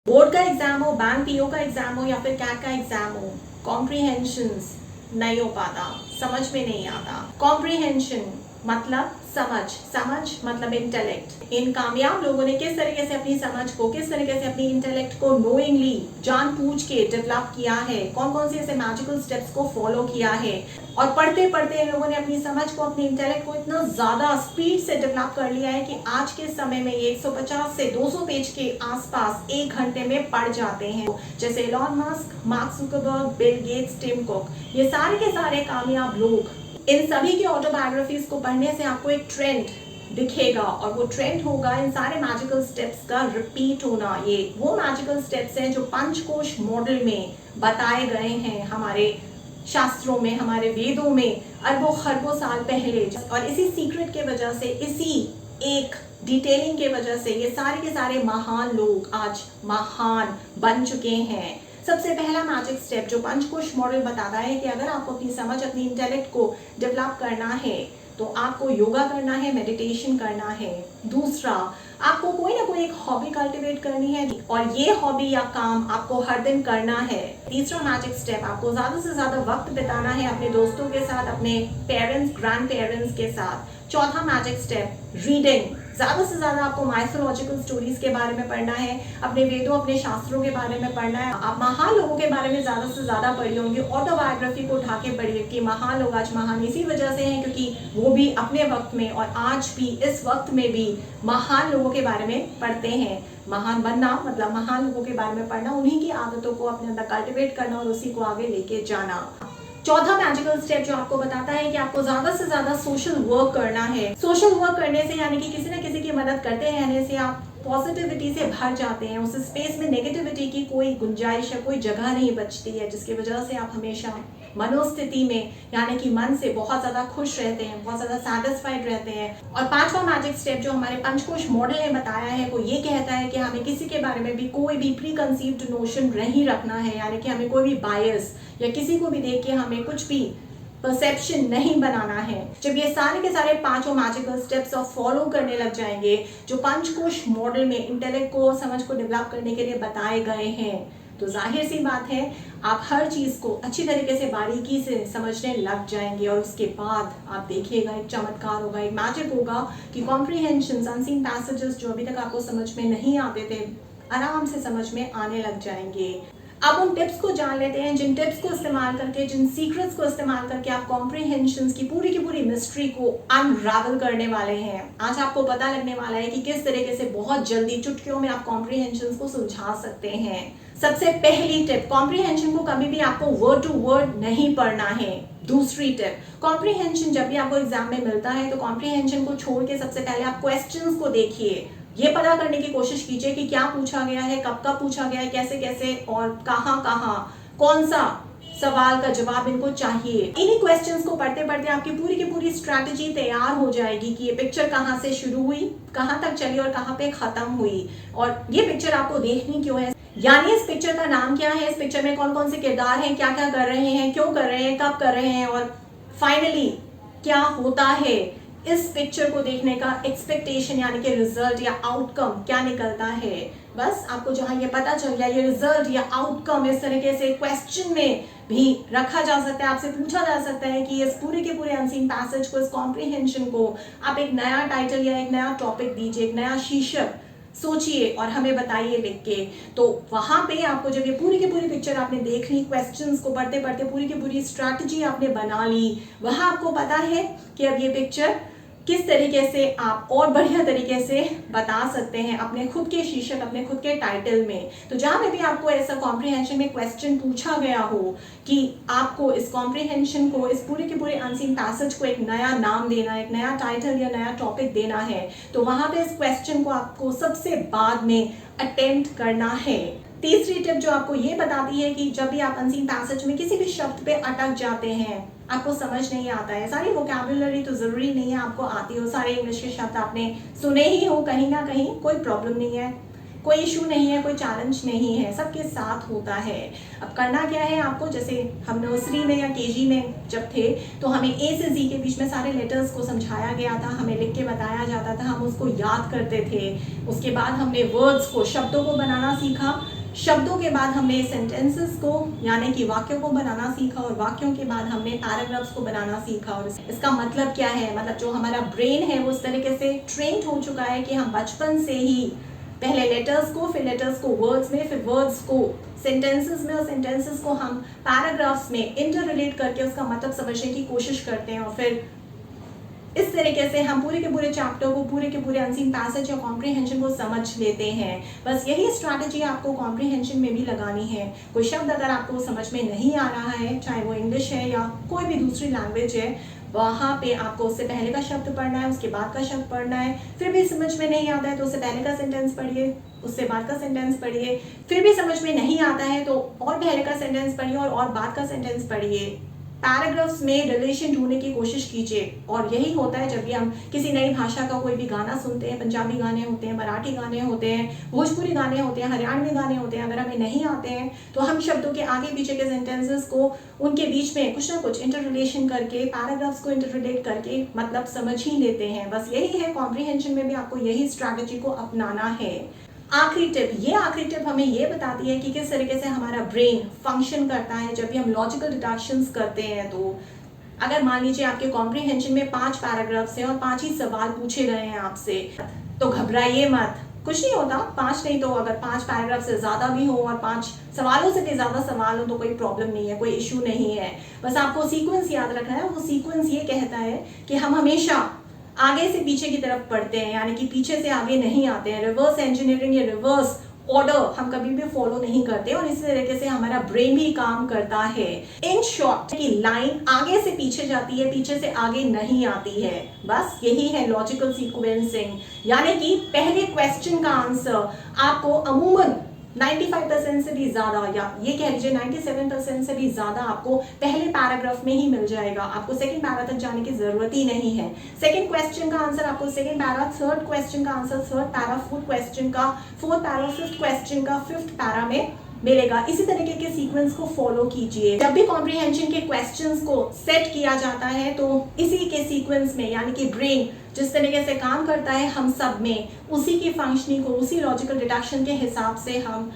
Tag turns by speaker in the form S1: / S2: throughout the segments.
S1: Board का exam हो, bank PO का एग्जाम हो या फिर कैट का एग्जाम हो, कॉम्प्रीहेंशंस नहीं हो पाता, समझ में नहीं आता। कॉम्प्रीहेंशन मतलब समझ, समझ मतलब इंटेलेक्ट। इन कामयाब लोगों ने किस तरीके से अपनी समझ को, किस तरीके से अपनी इंटेलेक्ट को नोइंगली, जानबूझ के डेवलप किया है, कौन कौन से ऐसे मैजिकल स्टेप्स को फॉलो किया है। और पढ़ते पढ़ते इन लोगों ने अपनी समझ को, अपनी इंटेलेक्ट को इतना ज्यादा स्पीड से डेवलप कर लिया है कि आज के समय में ये 150 से 200 पेज के आसपास 1 घंटे में पढ़ जाते हैं। जैसे Elon Musk, Mark Zuckerberg, Bill Gates, Tim Cook, ये सारे के सारे कामयाब लोग। इन सभी की ऑटोबायोग्राफीज को पढ़ने से आपको एक ट्रेंड दिखेगा और वो ट्रेंड होगा इन सारे मैजिकल स्टेप्स का रिपीट होना। ये वो मैजिकल स्टेप्स हैं जो पंचकोश मॉडल में बताए गए हैं हमारे शास्त्रों में, हमारे वेदों में अरबों खरबों साल पहले। और इसी सीक्रेट के वजह से, इसी एक डिटेलिंग के वजह से ये सारे के सारे महान लोग आज महान बन चुके हैं। सबसे पहला मैजिक स्टेप जो पंचकोश मॉडल बताता है कि अगर आपको अपनी समझ, अपनी इंटेलेक्ट को डेवलप करना है तो आपको योगा करना है, मेडिटेशन करना है। दूसरा, आपको कोई ना कोई एक हॉबी कल्टीवेट करनी है और ये हॉबी या काम आपको हर दिन करना है। तीसरा मैजिक स्टेप, आपको ज्यादा से ज्यादा वक्त बिताना है अपने दोस्तों के साथ, अपने पेरेंट्स, ग्रैंड पेरेंट्स के साथ। चौथा मैजिक स्टेप, रीडिंग। ज्यादा से ज्यादा आपको माइथोलॉजिकल स्टोरीज के बारे में पढ़ना है, अपने वेदों, अपने शास्त्रों के बारे में पढ़ना है। आप महान लोगों के बारे में ज्यादा से ज्यादा पढ़िए, उनकी ऑटोबायोग्राफी को उठा के पढ़िए कि महान लोग आज महान इसी वजह से हैं क्योंकि वो भी अपने वक्त में और आज भी इस वक्त में भी महान लोगों के बारे में पढ़ते हैं। महान बनना मतलब महान लोगों के बारे में पढ़ना, उन्हीं की आदतों को अपने अंदर कल्टिवेट करना और उसी को आगे लेके जाना। चौथा मैजिकल स्टेप जो आपको बताता है कि आपको ज्यादा से ज्यादा सोशल वर्क करना है। सोशल वर्क करने से यानी कि किसी न किसी की मदद करते रहने से आप पॉजिटिविटी से भर जाते हैं। उस स्पेस में नेगेटिविटी की कोई गुंजाइश या कोई जगह नहीं बचती है, जिसकी वजह से आप हमेशा मनोस्थिति में यानी कि मन से बहुत ज्यादा खुश रहते हैं, बहुत ज्यादा सैटिस्फाइड रहते हैं। और पांचवा मैजिक स्टेप जो हमारे पंचकोश मॉडल ने बताया है वो ये कहता है कि हमें किसी के बारे में भी कोई भी प्री कंसीव्ड नोशन नहीं रखना है, यानी कि हमें कोई भी बायस या किसी को भी देख के हमें कुछ भी परसेप्शन नहीं बनाना है। जब ये सारे के सारे पांचों मैजिकल स्टेप्स आप फॉलो करने लग जाएंगे जो पंचकोश मॉडल में इंटेलेक्ट को, समझ को डेवलप करने के लिए बताए गए हैं, तो जाहिर सी बात है आप हर चीज को अच्छी तरीके से बारीकी से समझने लग जाएंगे। और उसके बाद आप देखिएगा एक चमत्कार होगा, एक मैजिक होगा कि कॉम्प्रीहेंशन, अनसीन पैसेजेस जो अभी तक आपको समझ में नहीं आते थे, आराम से समझ में आने लग जाएंगे। अब उन टिप्स को जान लेते हैं जिन टिप्स को इस्तेमाल करके, जिन सीक्रेट्स को इस्तेमाल करके आप कॉम्प्रीहेंशंस की पूरी मिस्ट्री को अनरावल करने वाले हैं। आज आपको पता लगने वाला है कि किस तरीके से बहुत जल्दी चुटकियों में आप कॉम्प्रीहेंशंस को सुलझा सकते हैं। सबसे पहली टिप, कॉम्प्रीहेंशन को कभी भी आपको वर्ड टू वर्ड नहीं पढ़ना है। दूसरी टिप, कॉम्प्रीहेंशन जब भी आपको एग्जाम में मिलता है तो कॉम्प्रीहेंशन को छोड़ के सबसे पहले आप क्वेश्चंस को देखिए। ये पता करने की कोशिश कीजिए कि क्या पूछा गया है, कब का पूछा गया है, कैसे कैसे और कहां कहां, कौन सा सवाल का जवाब इनको चाहिए। इन्हीं क्वेश्चंस को पढ़ते पढ़ते आपकी पूरी की पूरी स्ट्रैटेजी तैयार हो जाएगी कि ये पिक्चर कहां से शुरू हुई, कहां तक चली और कहां पे खत्म हुई, और ये पिक्चर आपको देखनी क्यों है, यानी इस पिक्चर का नाम क्या है, इस पिक्चर में कौन कौन से किरदार हैं, क्या क्या कर रहे हैं, क्यों कर रहे हैं, कब कर रहे हैं, और फाइनली क्या होता है। इस पिक्चर को देखने का एक्सपेक्टेशन यानी कि रिजल्ट या आउटकम क्या निकलता है। बस आपको जहां ये पता चल गया, ये रिजल्ट या आउटकम इस तरीके से क्वेश्चन में भी रखा जा सकता है, आपसे पूछा जा सकता है कि इस पूरे के पूरे अनसीन पैसेज को, इस कॉम्प्रीहेंशन को आप एक नया टाइटल या एक नया टॉपिक दीजिए, एक नया शीर्षक सोचिए और हमें बताइए लिख के। तो वहां पे आपको जब ये पूरी की पूरी पिक्चर आपने देख ली, क्वेश्चंस को पढ़ते पढ़ते पूरी की पूरी स्ट्रैटेजी आपने बना ली, वहां आपको पता है कि अब ये पिक्चर किस तरीके से आप और बढ़िया तरीके से बता सकते हैं अपने खुद के शीर्षक, अपने खुद के टाइटल में। तो जहां पे भी आपको ऐसा कॉम्प्रीहेंशन में क्वेश्चन पूछा गया हो कि आपको इस कॉम्प्रीहेंशन को, इस पूरे के पूरे अनसीन पैसेज को एक नया नाम देना, एक नया टाइटल या नया टॉपिक देना है, तो वहां पे इस क्वेश्चन को आपको सबसे बाद में अटेम्प्ट करना है। तीसरी टिप जो आपको ये बताती है कि जब भी आप अनसीन पैसेज में किसी भी शब्द पे अटक जाते हैं, आपको समझ नहीं आता है, सारी वोकैबुलरी तो जरूरी नहीं है आपको आती हो, सारे इंग्लिश के शब्द आपने सुने ही हो कहीं ना कहीं, कोई प्रॉब्लम नहीं है, कोई इशू नहीं है, कोई चैलेंज नहीं है, सबके साथ होता है। अब करना क्या है आपको, जैसे हम नर्सरी में या केजी में जब थे तो हमें ए से जी के बीच में सारे लेटर्स को समझाया गया था, हमें लिख के बताया जाता था, हम उसको याद करते थे। उसके बाद हमने वर्ड्स को, शब्दों को बनाना सीखा, शब्दों के बाद हमने सेंटेंसेस को यानी कि वाक्यों को बनाना सीखा और वाक्यों के बाद हमने पैराग्राफ्स को बनाना सीखा। और इसका मतलब क्या है, मतलब जो हमारा ब्रेन है वो उस तरीके से ट्रेंड हो चुका है कि हम बचपन से ही पहले लेटर्स को, फिर लेटर्स को वर्ड्स में, फिर वर्ड्स को सेंटेंसेस में और सेंटेंसेस को हम पैराग्राफ्स में इंटर रिलेट करके उसका मतलब समझने की कोशिश करते हैं। और फिर इस तरीके से हम पूरे के पूरे चैप्टर को, पूरे के पूरे अनसीन पैसेज या कॉम्प्रिहेंशन को समझ लेते हैं। बस यही स्ट्रैटेजी आपको कॉम्प्रिहेंशन में भी लगानी है। कोई शब्द अगर आपको समझ में नहीं आ रहा है, चाहे वो इंग्लिश है या कोई भी दूसरी लैंग्वेज है, वहाँ पे आपको उससे पहले का शब्द पढ़ना है, उसके बाद का शब्द पढ़ना है। फिर भी समझ में नहीं आता है तो उससे पहले का सेंटेंस पढ़िए, उससे बाद का सेंटेंस पढ़िए। फिर भी समझ में नहीं आता है तो और पहले का सेंटेंस पढ़िए और बाद का सेंटेंस पढ़िए। पैराग्राफ्स में रिलेशन ढूंढने की कोशिश कीजिए। और यही होता है जब भी हम किसी नई भाषा का कोई भी गाना सुनते हैं, पंजाबी गाने होते हैं, मराठी गाने होते हैं, भोजपुरी गाने होते हैं, हरियाणवी गाने होते हैं, अगर हमें नहीं आते हैं तो हम शब्दों के आगे पीछे के सेंटेंसेस को, उनके बीच में कुछ ना कुछ इंटर रिलेशन करके, पैराग्राफ्स को इंटर रिलेट करके मतलब समझ ही लेते हैं। बस यही है, कॉम्प्रिहेंशन में भी आपको यही स्ट्रैटेजी को अपनाना है। आखिरी टिप हमें ये बताती है कि किस तरीके से हमारा ब्रेन फंक्शन करता है जब भी हम लॉजिकल डिडक्शंस करते हैं। तो अगर मान लीजिए आपके कॉम्प्रिहेंशन में 5 पैराग्राफ्स हैं और 5 ही सवाल पूछे गए हैं आपसे, तो घबराइए मत, कुछ नहीं होता। 5 नहीं तो अगर 5 पैराग्राफ से ज़्यादा भी हो और 5 सवालों से भी ज़्यादा सवाल हो तो कोई प्रॉब्लम नहीं है, कोई इशू नहीं है। बस आपको सीक्वेंस याद रखना है। वो सीक्वेंस ये कहता है कि हम हमेशा आगे से पीछे की तरफ पढ़ते हैं, यानी कि पीछे से आगे नहीं आते हैं। रिवर्स इंजीनियरिंग या रिवर्स ऑर्डर हम कभी भी फॉलो नहीं करते और इसी तरीके से हमारा ब्रेन भी काम करता है। इन शॉर्ट की लाइन आगे से पीछे जाती है, पीछे से आगे नहीं आती है। बस यही है लॉजिकल सीक्वेंसिंग, यानी कि पहले क्वेश्चन का आंसर आपको अमूमन 95% से भी ज्यादा, या ये कह लीजिए 97% से भी ज्यादा आपको पहले पैराग्राफ में ही मिल जाएगा। आपको सेकंड पैरा तक जाने की जरूरत ही नहीं है। सेकंड क्वेश्चन का आंसर आपको सेकंड पैरा, थर्ड क्वेश्चन का answer third para, fourth question का फोर्थ पैरा, फिफ्थ क्वेश्चन का फिफ्थ पैरा में मिलेगा। इसी तरीके के सीक्वेंस को फॉलो कीजिए। जब भी कॉम्प्रिहेंशन के क्वेश्चंस को सेट किया जाता है तो इसी के सीक्वेंस में, यानी कि ब्रेन जिस तरीके से काम करता है हम सब में, उसी की फंक्शनिंग को, उसी लॉजिकल डिडक्शन के हिसाब से हम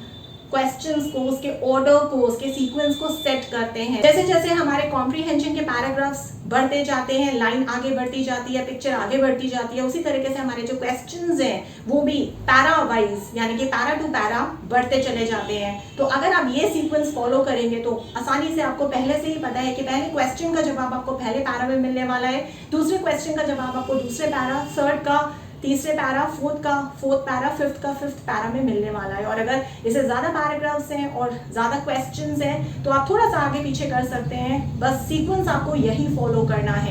S1: क्वेश्चंस को, उसके ऑर्डर को, उसके सीक्वेंस को सेट करते हैं। जैसे जैसे हमारे कॉम्प्रिहेंशन के पैराग्राफ्स बढ़ते जाते हैं, लाइन आगे बढ़ती जाती है, पिक्चर आगे बढ़ती जाती है, उसी तरीके से हमारे जो क्वेश्चंस हैं वो भी पैरा वाइज, यानी कि पैरा टू पैरा बढ़ते चले जाते हैं। तो अगर आप ये सीक्वेंस फॉलो करेंगे तो आसानी से आपको पहले से ही पता है कि पहले क्वेश्चन का जवाब आपको पहले पैरा में मिलने वाला है, दूसरे क्वेश्चन का जवाब आपको दूसरे पैरा, थर्ड का तीसरे पैरा, फोर्थ का फोर्थ पैरा, फिफ्थ का फिफ्थ पैरा में मिलने वाला है। और अगर इसे ज्यादा पैराग्राफ्स हैं और ज्यादा क्वेश्चंस हैं तो आप थोड़ा सा आगे पीछे कर सकते हैं। बस सीक्वेंस आपको यही फॉलो करना है।